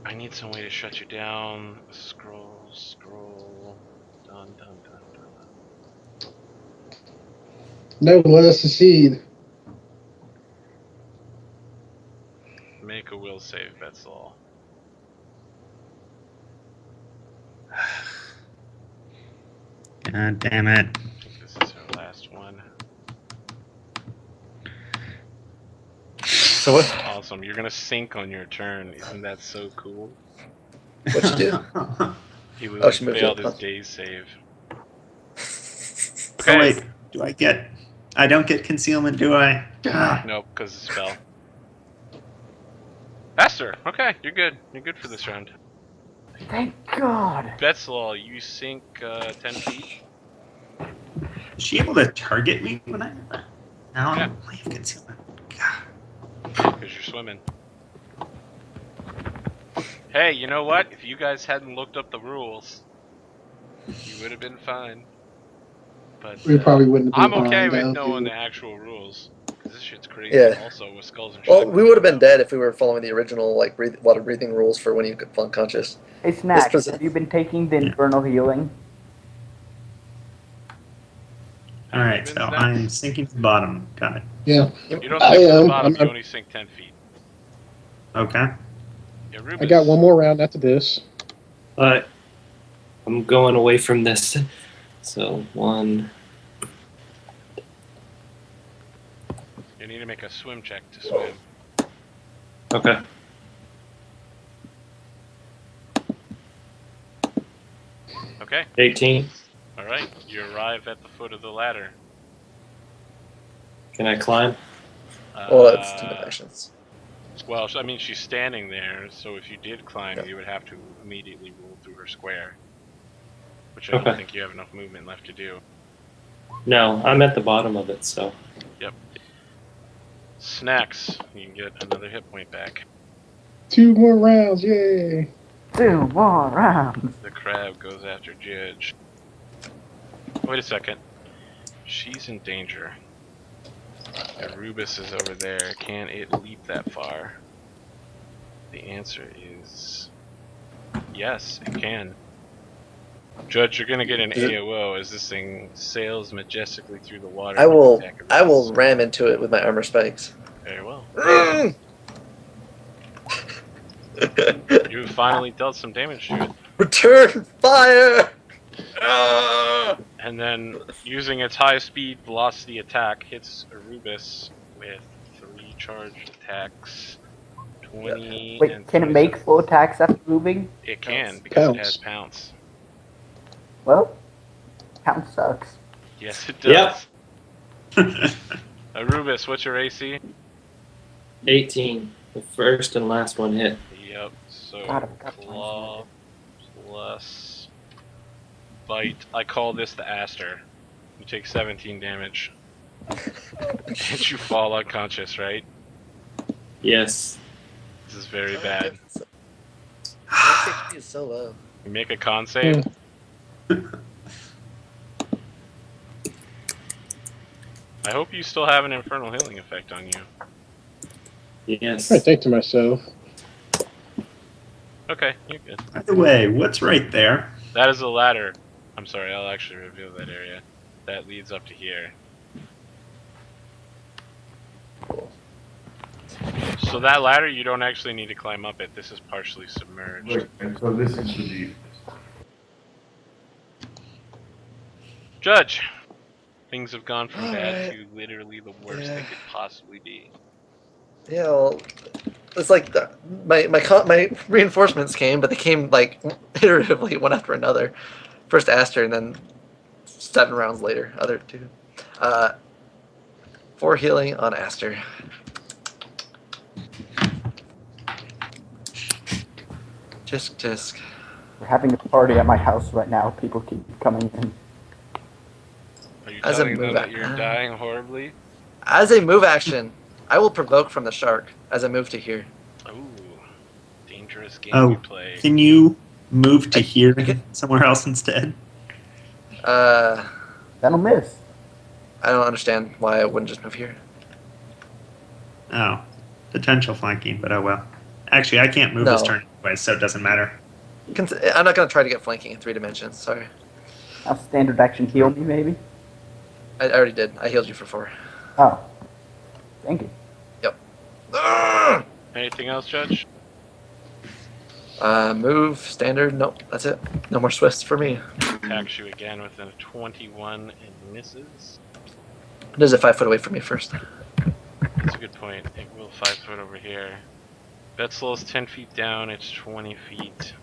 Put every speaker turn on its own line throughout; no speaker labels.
I need some way to shut you down. Scroll. Dun.
No, let us secede.
Make a will save, that's all.
God damn it.
I think this is her last one.
So what?
Awesome. You're gonna sink on your turn. Isn't that so cool?
What'd you do?
He
Oh, she moved
failed
it.
his days save.
So wait, do I get... I don't get concealment, do I? Ah.
Nope, because of the spell. Esther, okay, you're good. You're good for this round.
Thank God.
Betzlaw, you sink 10 feet.
Is she able to target me when I... No,
Yeah.
I have concealment.
Because you're swimming. Hey, you know what? If you guys hadn't looked up the rules, you would have been fine. But
We probably wouldn't have
I'm
been
okay
fine,
with
though,
knowing
dude.
the actual rules. Because this shit's crazy.
Yeah.
Also, with skulls and
Well,
shackles.
we would have been dead if we were following the original like water breathing rules for when you get unconscious.
Hey, Snack,
This
have you been taking the infernal healing?
Alright, so I'm sinking to the bottom. Got it.
Yeah.
You don't
I
sink to the
am.
bottom, you only sink 10 feet.
Okay.
Yeah, Rubus.
I got one more round after this.
But I'm going away from this. So 1.
You need to make a swim check to swim.
Okay.
Okay.
18.
Alright, you arrive at the foot of the ladder.
Can I climb?
Well, that's too many actions.
Well, I mean, she's standing there, so if you did climb, you would have to immediately roll through her square. Which I don't think you have enough movement left to do.
No, I'm at the bottom of it, so.
Yep. Snacks, you can get another hit point back.
2 more rounds, yay!
2 more rounds.
The crab goes after Judge. Wait a second. She's in danger. Rubus is over there. Can it leap that far? The answer is yes, it can. Judge, you're gonna get an AOO as this thing sails majestically through the water.
I will ram into it with my armor spikes.
Very well. You finally dealt some damage to it.
Return fire!
And then, using its high speed velocity attack, hits Arubis with 3 charged attacks. 20.
Wait,
and
can it make full attacks after moving?
It can, because it has pounce.
Well, pounce sucks.
Yes, it does. Yep. Arubis, what's your AC?
18. The first and last one hit.
Yep, so
God,
claw plus bite. I call this the Aster. You take 17 damage. And you fall unconscious, right?
Yes.
This is very bad.
HP is so low.
You make a con save. I hope you still have an infernal healing effect on you.
Yes.
I think to myself.
Okay, you're good.
By the way, what's right there?
That is a ladder. I'm sorry, I'll actually reveal that area. That leads up to here. So that ladder, you don't actually need to climb up it. This is partially submerged.
Wait, and so this is the deep.
Judge, things have gone from bad to literally the worst they could possibly be.
Yeah, well, it's like my reinforcements came, but they came like iteratively, one after another. First Aster, and then 7 rounds later, other 2. 4 healing on Aster. Tisk.
We're having a party at my house right now. People keep coming in.
Are you
As a
telling them
move
that you're dying horribly?
As a move action, I will provoke from the shark as I move to here.
Ooh, dangerous game you play.
Can you move to here somewhere else instead?
That'll miss.
I don't understand why I wouldn't just move here.
Oh, potential flanking, but oh well. Actually, I can't move this
No.
turn anyway, so it doesn't matter.
I'm not going to try to get flanking in 3 dimensions. Sorry.
A standard action heal me, maybe?
I already did. I healed you for 4.
Oh. Thank you.
Ugh!
Anything else, Judge?
Move, standard. Nope, that's it. No more Swifts for me.
Attacks you again with a 21 and misses.
Does it 5 foot away from me first?
That's a good point. It will 5 foot over here. Betzel's 10 feet down, it's 20 feet.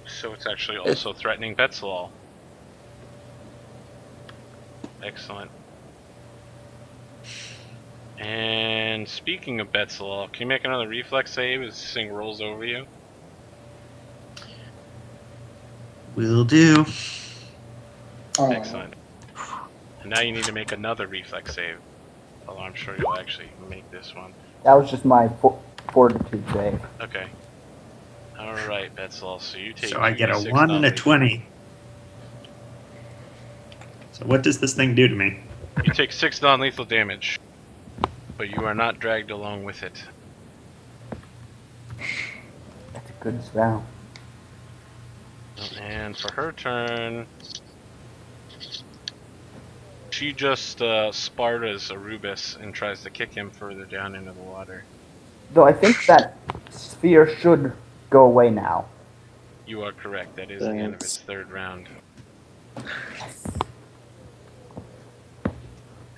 So it's actually also threatening Betzel. Excellent. And speaking of Betzel, can you make another reflex save as this thing rolls over you?
Will do.
Oh,
Excellent. And now you need to make another reflex save. Although I'm sure you'll actually make this one.
That was just my fortitude save.
Okay. Alright, Betzel, so you take
So I get a
2d6
1 and a
non-lethal.
20. So what does this thing do to me?
You take 6 non-lethal damage, but you are not dragged along with it.
That's a good spell.
And for her turn, she just Spartas Arubis and tries to kick him further down into the water.
Though I think that sphere should go away now.
You are correct. That is the end of its third round.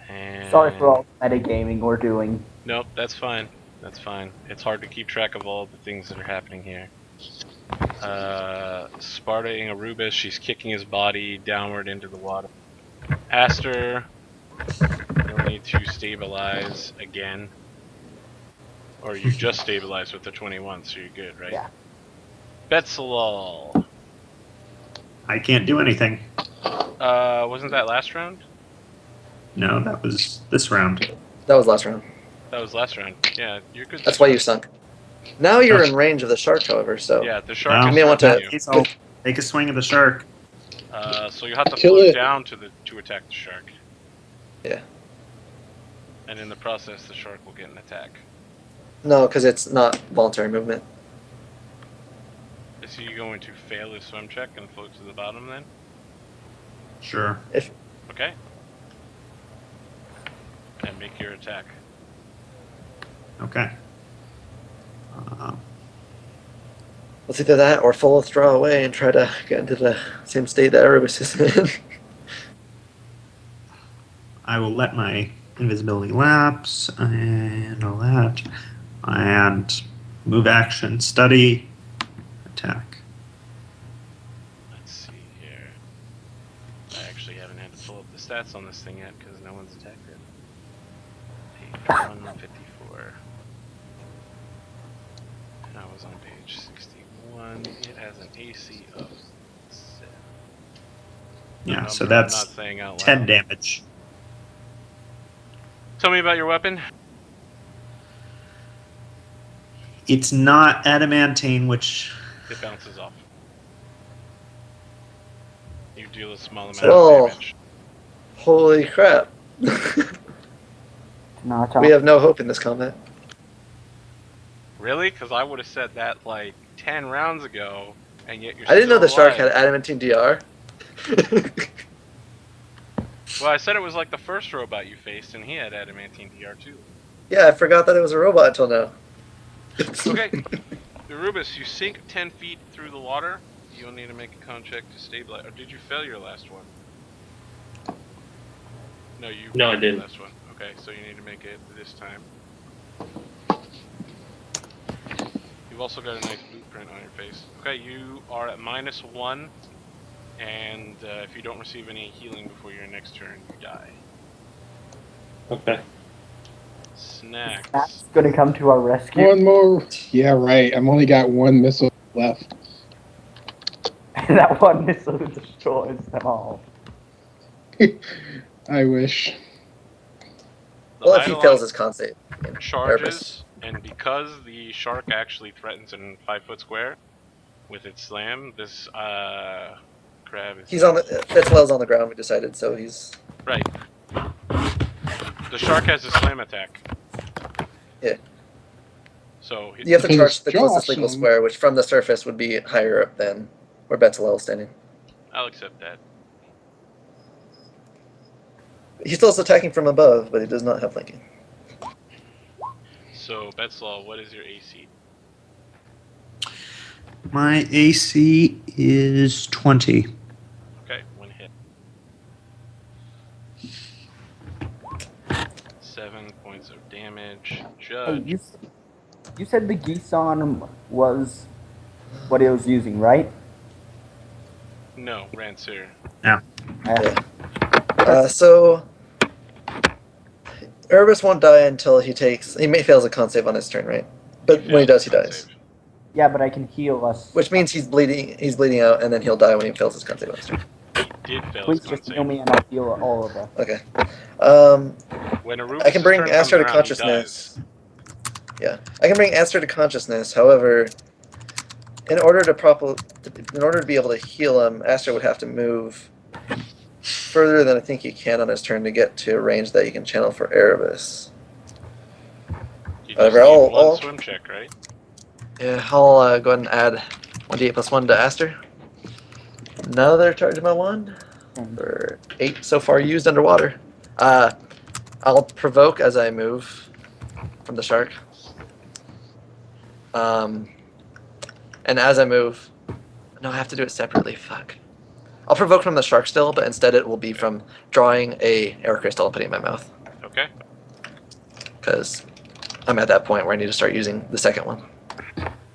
And
Sorry for all the metagaming we're doing.
Nope, that's fine. That's fine. It's hard to keep track of all the things that are happening here. Spartaing Arubis, she's kicking his body downward into the water. Aster, you'll need to stabilize again. Or you just stabilized with the 21, so you're good, right?
Yeah.
Betzelal.
I can't do anything.
Wasn't that last round?
No, that was this round.
That was last round.
That was last round. Yeah, you're good.
That's why you sunk. Now you're in range of the shark, however, so...
Yeah, the shark
Well,
is
may want to-
threatening you.
I'll take a swing at the shark.
So you have to
Kill
float
it.
down to attack the shark.
Yeah.
And in the process, the shark will get an attack.
No, because it's not voluntary movement.
Is he going to fail his swim check and float to the bottom then?
Sure.
Okay. And make your attack.
Okay.
Let's either that or full withdraw away and try to get into the same state that Erebus is in.
I will let my invisibility lapse and all that. And move action, study, attack.
Let's see here. I actually haven't had to pull up the stats on this thing yet because no one's attacked it. Page 154. And I was on page 61. It has an AC of 7.
Yeah,
A
so
number I'm
that's
not saying out
10
loud.
damage.
Tell me about your weapon.
It's not adamantine, which
It bounces off. You deal a small amount
Oh.
of damage.
Holy crap.
No,
We have no hope in this combat.
Really? Because I would have said that like 10 rounds ago, and yet you're
I didn't know
still
the shark
alive.
had adamantine DR.
Well, I said it was like the first robot you faced, and he had adamantine DR too.
Yeah, I forgot that it was a robot until now.
Okay. The Rubus, you sink 10 feet through the water. You'll need to make a con check to stabilize. Or did you fail your last one? No, you
No, I
failed your
didn't.
last one. Okay, so you need to make it this time. You've also got a nice blueprint on your face. Okay, you are at -1, and if you don't receive any healing before your next turn, you die.
Okay.
Snacks.
That's gonna come to our rescue.
one more. Yeah, right. I've only got one missile left.
And that one missile destroys them all.
I wish.
The
Well, if he
Eidolon
fails his con save.
charges, and because the shark actually threatens in 5-foot square with its slam, this crab is
He's on the... Betzel's on the ground, we decided, so he's...
right. The shark has a slam attack.
Yeah.
So
You have to
Because
charge
it's
the closest legal
Josh,
square, which from the surface would be higher up than where Betzalel is standing.
I'll accept that.
He's still attacking from above, but he does not have flanking.
So Betzlaw, what is your AC?
My AC is 20.
Okay, 1 hit. 7 points of damage.
Hey,
Judge.
you said the Gisan was what it was using, right?
No, Rancir.
Yeah.
So Erebus won't die until he fails a con save on his turn, right? But when he does, he dies.
Yeah, but I can heal us.
Which means he's bleeding out, and then he'll die when he fails his con save on his turn.
He did fail
Please
his con
just
save.
heal me and I'll heal all of us.
Okay.
When
I can
Arubis'
bring
turn comes
Aster to
around,
consciousness. Yeah, I can bring Aster to consciousness. However, in order to be able to heal him, Aster would have to move further than I think he can on his turn to get to a range that he can channel for Erebus.
he dies. You just
However,
need one
I'll
swim check, right?
Yeah, I'll go ahead and add 1d8 plus 1 to Aster. Another charge of my wand for 8 so far used underwater. I'll provoke as I move from the shark. And as I move, no, I have to do it separately. Fuck. I'll provoke from the shark still, but instead it will be from drawing a air crystal and putting it in my mouth.
Okay.
Because I'm at that point where I need to start using the second one.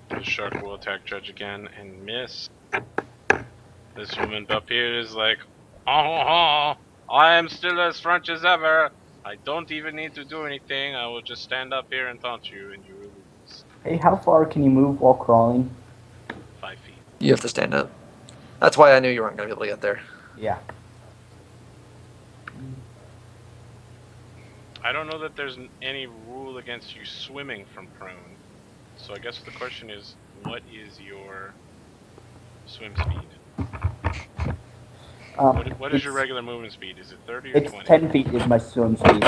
The shark will attack Judge again and miss. This woman up here is like, oh, I am still as French as ever. I don't even need to do anything. I will just stand up here and taunt you, and you will lose.
Hey, how far can you move while crawling?
5 feet.
You have to stand up. That's why I knew you weren't going to be able to get there.
Yeah.
I don't know that there's any rule against you swimming from prone. So I guess the question is, what is your swim speed? What is your regular movement speed? Is it 30 or
It's
20?
10 feet is my swim speed.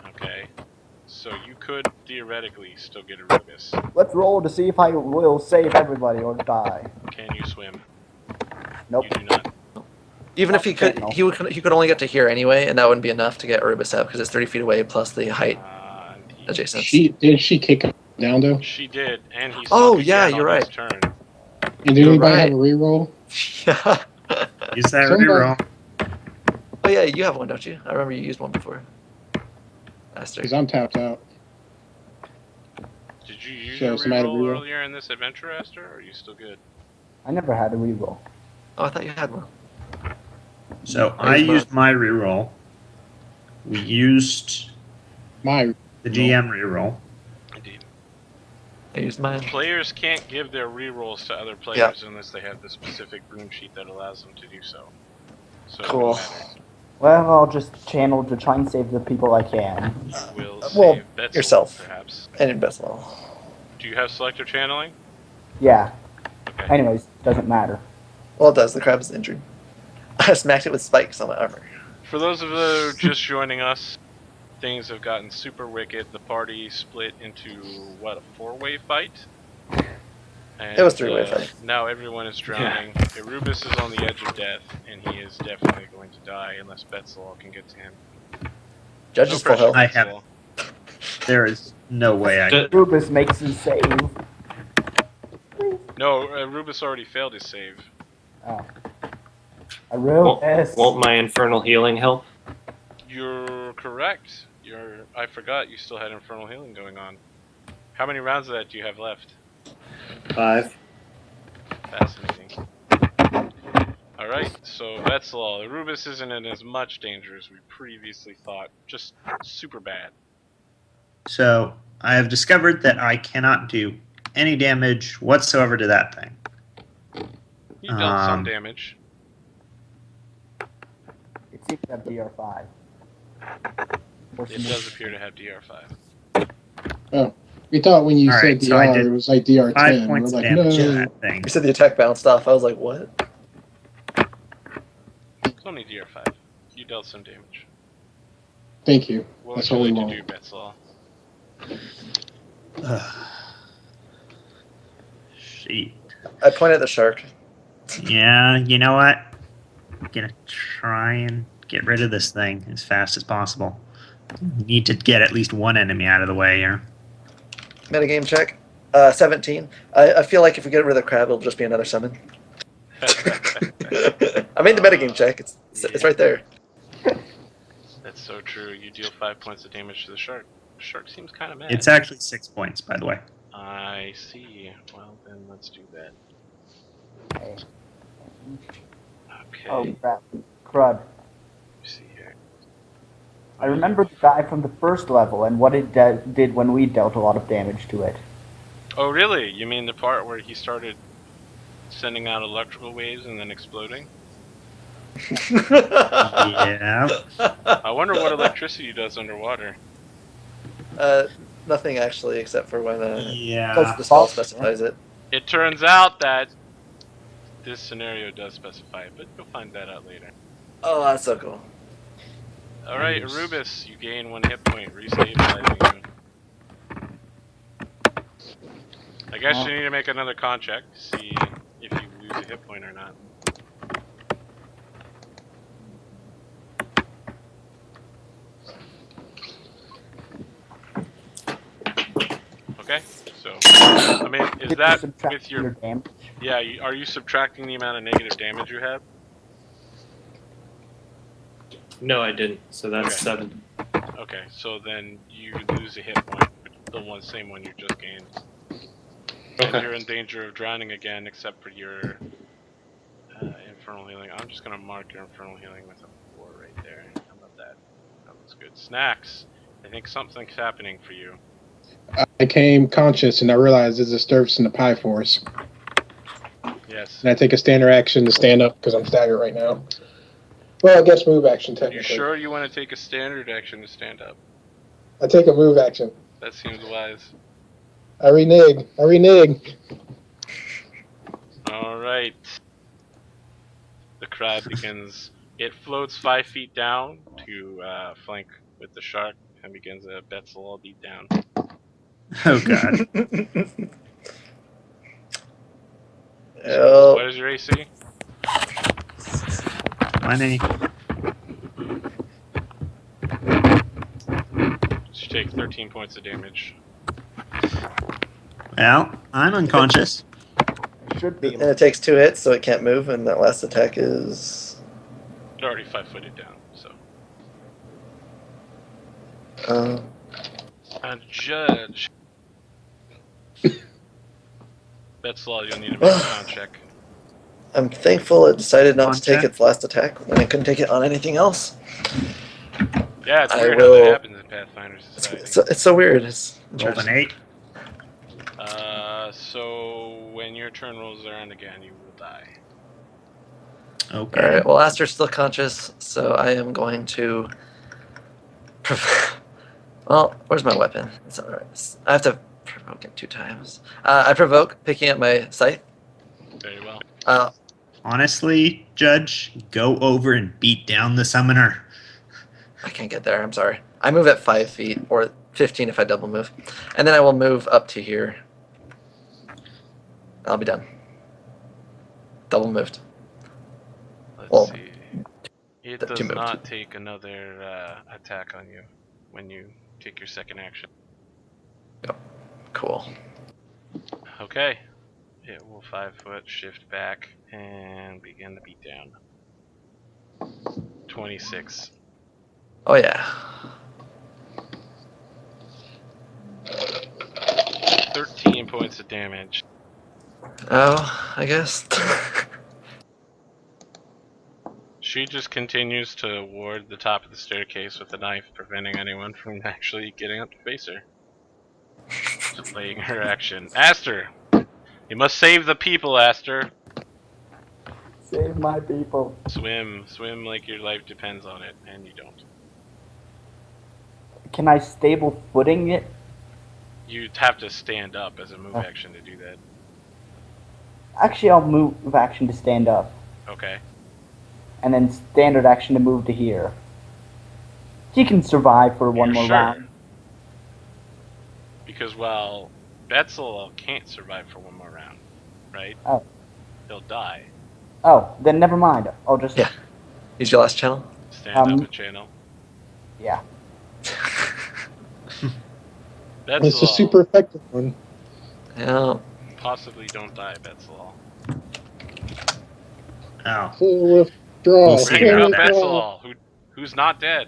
Okay. So you could theoretically still get Arubis.
Let's roll to see if I will save everybody or die.
Can you swim?
Nope.
You do not.
Even if he could,
Sentinel.
he could only get to here anyway, and that wouldn't be enough to get Erebus out because it's 30 feet away plus the height adjacent.
Did she kick him down though?
She did, and he
Oh,
sucked
yeah,
again
you're
on
right.
his turn.
And did
You're
anybody
right.
have a reroll?
Yeah.
Use that
Somebody-
reroll.
Oh yeah, you have one, don't you? I remember you used one before. Aster.
Because I'm tapped out.
Did you use
So
your
somebody
reroll
reroll?
earlier in this adventure, Esther, or are you still good?
I never had a reroll.
Oh, I thought you had one.
So
I
I
used
used my reroll. We used
My
the GM reroll.
Indeed.
I used mine.
Players can't give their rerolls to other players unless they have the specific room sheet that allows them to do so. So
Cool.
it doesn't matter.
Well, I'll just channel to try and save the people I can.
You will
Well,
save Betzel,
yourself.
perhaps.
And in Bethalel.
Do you have selective channeling?
Yeah.
Okay.
Anyways, doesn't matter.
Well, it does. The crab is injured. I smacked it with spikes on my armor.
For those of you just joining us, things have gotten super wicked. The party split into, what, a four-way fight? And,
It was three-way fight.
Now everyone is drowning. Arubis is on the edge of death, and he is definitely going to die unless Betzel can get to him.
Judge
No
is full
pressure,
health.
I have-
Betzel.
There is no way I could.
Rubus makes him save.
No, Arubis already failed his save.
Oh. I will.
Won't my infernal healing help?
You're correct. I forgot you still had Infernal Healing going on. How many rounds of that do you have left?
5.
Fascinating. Alright, so Betzel, Arubis isn't in as much danger as we previously thought. Just super bad.
So I have discovered that I cannot do any damage whatsoever to that thing.
You dealt some damage.
It seems to have DR5.
It does appear to have DR5.
we thought when you
All
said
right, so I
DR,
did
it was like DR10.
5
We're
points of
like,
damage to
no.
that thing.
You said the attack bounced off. I was like, what?
It's only DR5. You dealt some damage.
Thank you.
What
That's
would
all
you
we
like to
want.
do, Betzel?
Shit.
I point at the shark.
Yeah, you know what? I'm gonna try and get rid of this thing as fast as possible. Need to get at least one enemy out of the way here.
Metagame check. 17. I feel like if we get rid of the crab, it'll just be another summon. I made the metagame check. It's right there.
That's so true. You deal 5 points of damage to the shark. The shark seems kind of mad.
It's actually 6 points, by the way.
I see. Well, then let's do that.
Okay.
Okay.
Oh crap. Crud.
Let me see here.
I remember the guy from the first level and what it did when we dealt a lot of damage to it.
Oh, really? You mean the part where he started sending out electrical waves and then exploding?
Yeah.
I wonder what electricity does underwater.
Nothing actually, except for when
Yeah.
the spell specifies it.
It turns out that this scenario does specify it, but you'll find that out later.
Oh, that's so cool.
Alright, Arubis, you gain 1 hit point, restabilizing you. I guess you need to make another con check to see if you lose a hit point or not. Okay, so, I mean, is that with your...
damage?
Yeah, are you subtracting the amount of negative damage you have?
No, I didn't. So that's
Okay.
7.
Okay, so then you lose a hit point, the same one you just gained. And
Okay.
you're in danger of drowning again, except for your infernal healing. I'm just gonna mark your infernal healing with a 4 right there. How about that? That looks good. Snacks. I think something's happening for you.
I became conscious and I realized there's a disturbance in the pie force.
Yes.
And I take a standard action to stand up because I'm staggered right now. Well, I guess move action technically.
You sure you want to take a standard action to stand up?
I take a move action.
That seems wise.
I renege.
Alright. The crab begins... It floats 5 feet down to flank with the shark and begins a Betzel all beat down.
Oh god.
So, what is your AC?
20.
You take 13 points of damage.
Well, I'm unconscious.
Should be.
And it takes 2 hits, so it can't move, and that last attack is...
It's already 5-footed down, so. And judge. Betzel, you'll need to make a con check.
I'm thankful it decided not to take
Contact.
its last attack when it couldn't take it on anything else.
Yeah, it's
I
weird how
will-
that happens in Pathfinder Society.
It's so weird. It's
Rolled an 8.
So when your turn rolls around again, you will die.
Okay.
Alright, well, Aster's still conscious, so I am going to... Well, where's my weapon? It's alright. I have to provoke it 2 times. I provoke, picking up my scythe.
Very well.
Honestly, Judge, go over and beat down the summoner.
I can't get there, I'm sorry. I move at 5 feet, or 15 if I double move. And then I will move up to here. I'll be done. Double moved.
Let's
Well,
see. It
two
does
moves.
not take another attack on you when you take your second action.
Cool.
Okay. It will 5-foot shift back and begin to beat down. 26.
Oh yeah.
13 points of damage.
Oh, I guess.
She just continues to ward the top of the staircase with a knife, preventing anyone from actually getting up to face her. Delaying her action. Aster! You must save the people, Aster!
Save my people.
Swim like your life depends on it, and you don't.
Can I stable footing it?
You'd have to stand up as a move action to do that.
Actually, I'll move action to stand up,
Okay.
and then standard action to move to here. She can survive for one
You're
more
sure?
round.
Because, well, Betzel can't survive for one more round, right?
Oh.
He'll die.
Oh, then never mind. I'll just.
Yeah. Use your last channel.
Stand up a channel.
Yeah.
It's a
Betzel,
super effective one.
Yeah.
possibly don't die, Betzel.
Oh.
Full withdrawal.
We'll see
Bring
about
out
that.
Betzel, who's not dead.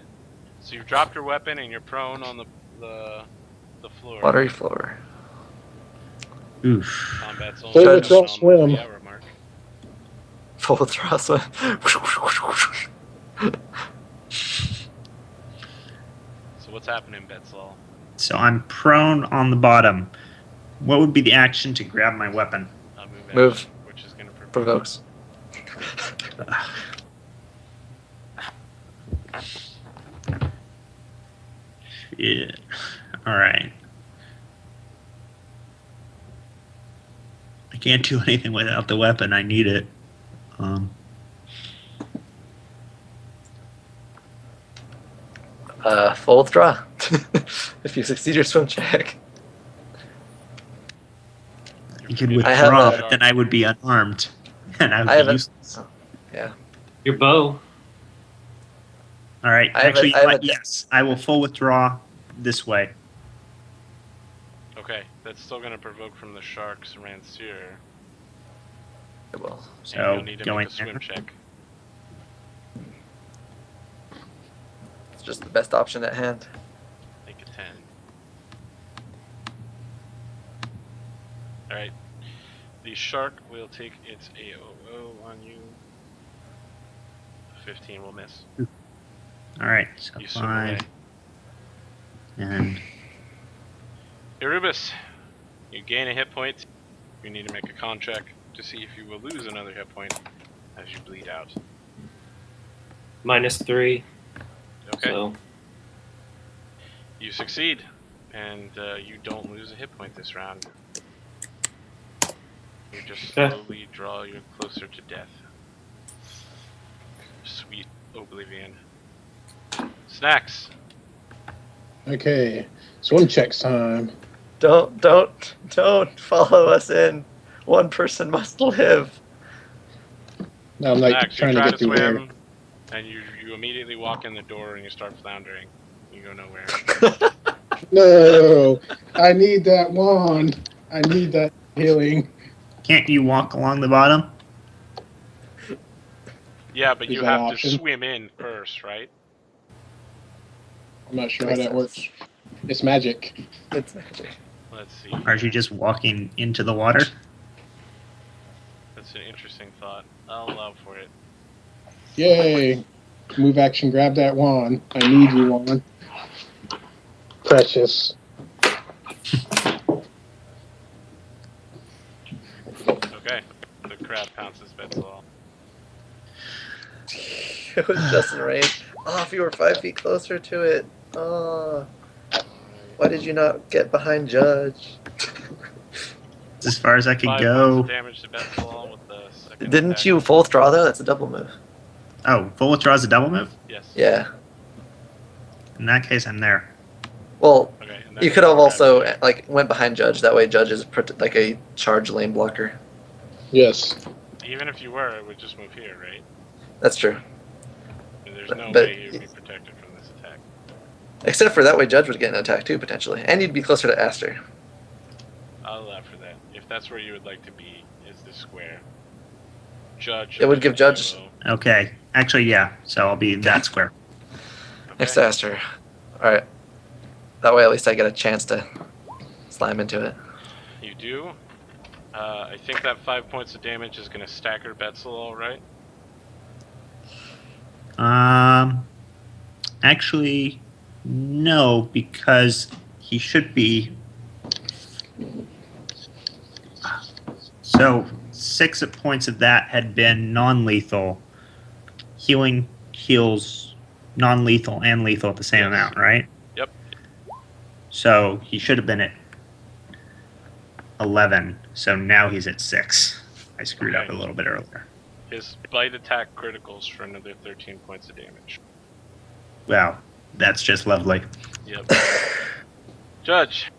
So you've dropped your weapon and you're prone on the floor.
Watery floor.
Oof.
Combat's
Full
only
withdrawal
coming on the
swim.
3 hour mark.
Full withdrawal swim.
So what's happening, Betzel?
So I'm prone on the bottom. What would be the action to grab my weapon?
Move action, which is going to
Provokes.
Yeah. All right. I can't do anything without the weapon. I need it.
Full withdraw. If you succeed your swim check.
You could
I
have
withdraw,
a-
but then I would be unarmed, and I
I
would
have
be
a-
useless.
Yeah.
Your bow.
All right.
I have a-
Actually, you
I
know
have
what?
a-
Yes, I will full withdraw this way.
Okay, that's still going to provoke from the shark's rancier.
Well,
And
So
you'll need to
going
make a swim
there.
check.
it's just the best option at hand.
Make a 10. Alright. The shark will take its AOO on you. 15 will miss.
All right. So
You swim away.
5 and
Erebus, you gain a hit point. You need to make a con check to see if you will lose another hit point as you bleed out.
-3.
Okay.
So
You succeed, and you don't lose a hit point this round. You just
Okay.
slowly draw you closer to death. Sweet oblivion. Snacks.
Okay, swim checks time.
Don't follow us in. One person must live.
Now I'm like
Snacks,
trying
you
to
try
get
to
through here.
swim, and you immediately walk in the door and you start floundering. You go nowhere.
No, I need that wand. I need that healing.
can't you walk along the bottom?
Yeah, but
Is
you
that
have
an
to
option?
swim in first, right?
I'm not sure how
Makes
that
sense.
works. It's magic.
It's magic.
Let's see.
Aren't you just walking into the water?
That's an interesting thought. I'll allow for it.
Yay! Move action, grab that wand. I need you, wand. Precious.
Okay. The crab pounces Betzel.
It was just in range. Oh, if you were 5 feet closer to it. Oh. Why did you not get behind Judge?
It's as far as I could
5 points
go.
of damage to Betzel with the second
Didn't
attack.
you full withdraw though? That's a double move.
Oh, full withdraw is a double move?
Yes.
Yeah.
In that case, I'm there.
Well,
Okay. And
you
then
could have
grab
also
it.
like went behind Judge. That way, Judge is like a charge lane blocker.
Yes.
Even if you were, it would just move here, right?
That's true.
And there's
But-
no
but-
way he would be protected from this attack.
Except for that way, Judge would get an attack too potentially, and you'd be closer to Aster.
I'll allow for that. If that's where you would like to be, is the square. Judge.
It would give Judge-
Okay. Actually, yeah. So I'll be that square.
Next to Aster. All right. That way, at least I get a chance to slam into it.
You do. I think that 5 points of damage is going to stagger Betzel, all right?
Actually, no, because he should be. So 6 points of that had been non-lethal. Healing heals non-lethal and lethal at the same
Yes.
amount, right?
Yep.
So he should have been at 11. So now he's at 6. I screwed up
Okay.
a little bit earlier.
His bite attack criticals for another 13 points of damage.
Wow, that's just lovely.
Yep. Judge,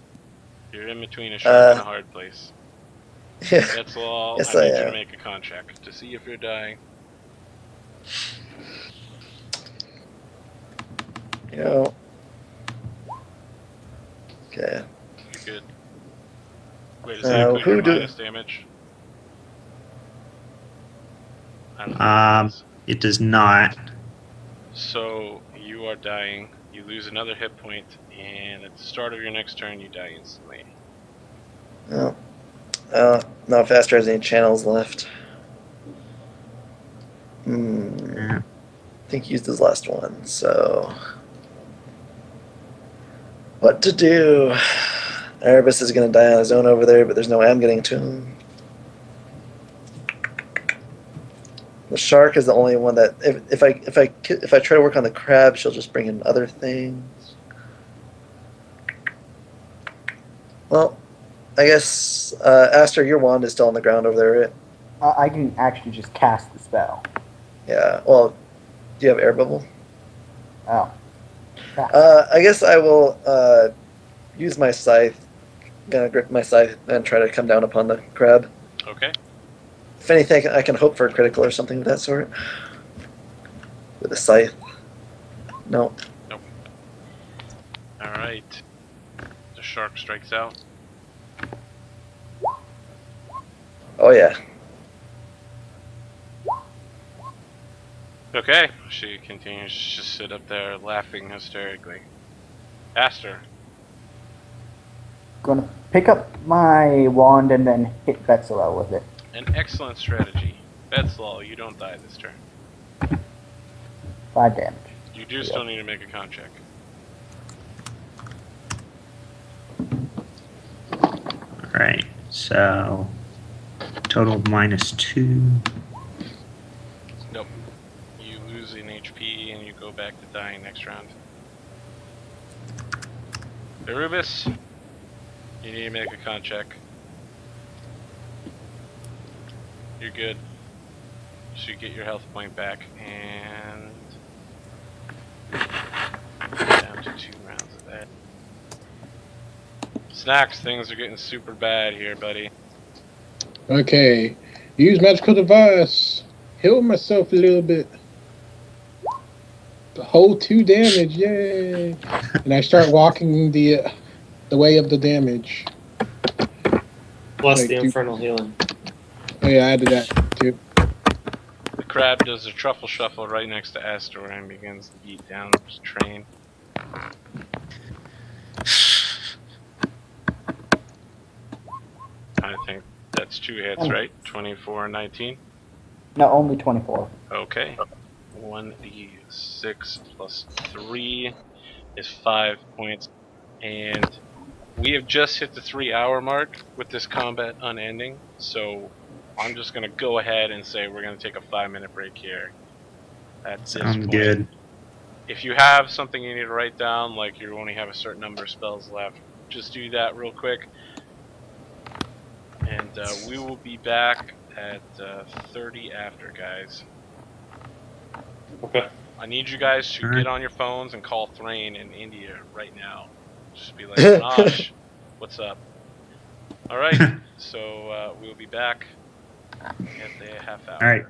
You're in between a shark and a hard place.
Yeah.
That's all.
Yes,
I
I
need you to
am.
make a con check to see if you're dying.
You know. Okay.
You're good. Wait, does that include
who
your
do-
minus damage? I don't know.
It does not.
So you are dying. You lose another hit point, and at the start of your next turn, you die instantly.
No. No, if Aster has any channels left.
Yeah.
I think he used his last one, so. What to do? Erebus is going to die on his own over there, but there's no way I'm getting to him. The shark is the only one that if I try to work on the crab, she'll just bring in other things. Well, I guess Aster, your wand is still on the ground over there, right?
I can actually just cast the spell.
Yeah. Well, do you have air bubble?
Oh.
I guess I will use my scythe. Gonna grip my scythe and try to come down upon the crab.
Okay.
If anything, I can hope for a critical or something of that sort. With a scythe. No.
Nope. All right. The shark strikes out.
Oh yeah.
Okay. She continues to just sit up there laughing hysterically. Aster.
Gonna pick up my wand and then hit Betzelel with it.
An excellent strategy. Betslaw, you don't die this turn.
5 damage.
You do still need to make a con check.
Alright, so total of -2.
Nope. You lose an HP and you go back to dying next round. Erebus, you need to make a con check. You're good. So you get your health point back and down to 2 rounds of that. Snacks, things are getting super bad here, buddy.
Okay. Use magical device. Heal myself a little bit. Hold 2 damage, yay! And I start walking the way of the damage.
Plus
Like,
the infernal healing.
Oh yeah, I added that too.
The crab does a truffle shuffle right next to Astor and begins to beat down his train. I think that's 2 hits, right? 24 and 19?
No, only 24.
Okay. 1d6 plus 3 is 5 points. And we have just hit the 3-hour mark with this combat unending. So I'm just going to go ahead and say we're going to take a 5-minute break here. At this
Sounds
point.
good.
If you have something you need to write down, like you only have a certain number of spells left, just do that real quick. And we will be back at 30 after, guys.
Okay.
I need you guys to
Alright.
get on your phones and call Thrain in India right now. Just be like, Nosh, what's up? Alright, so we'll be back at the half hour.
Alright.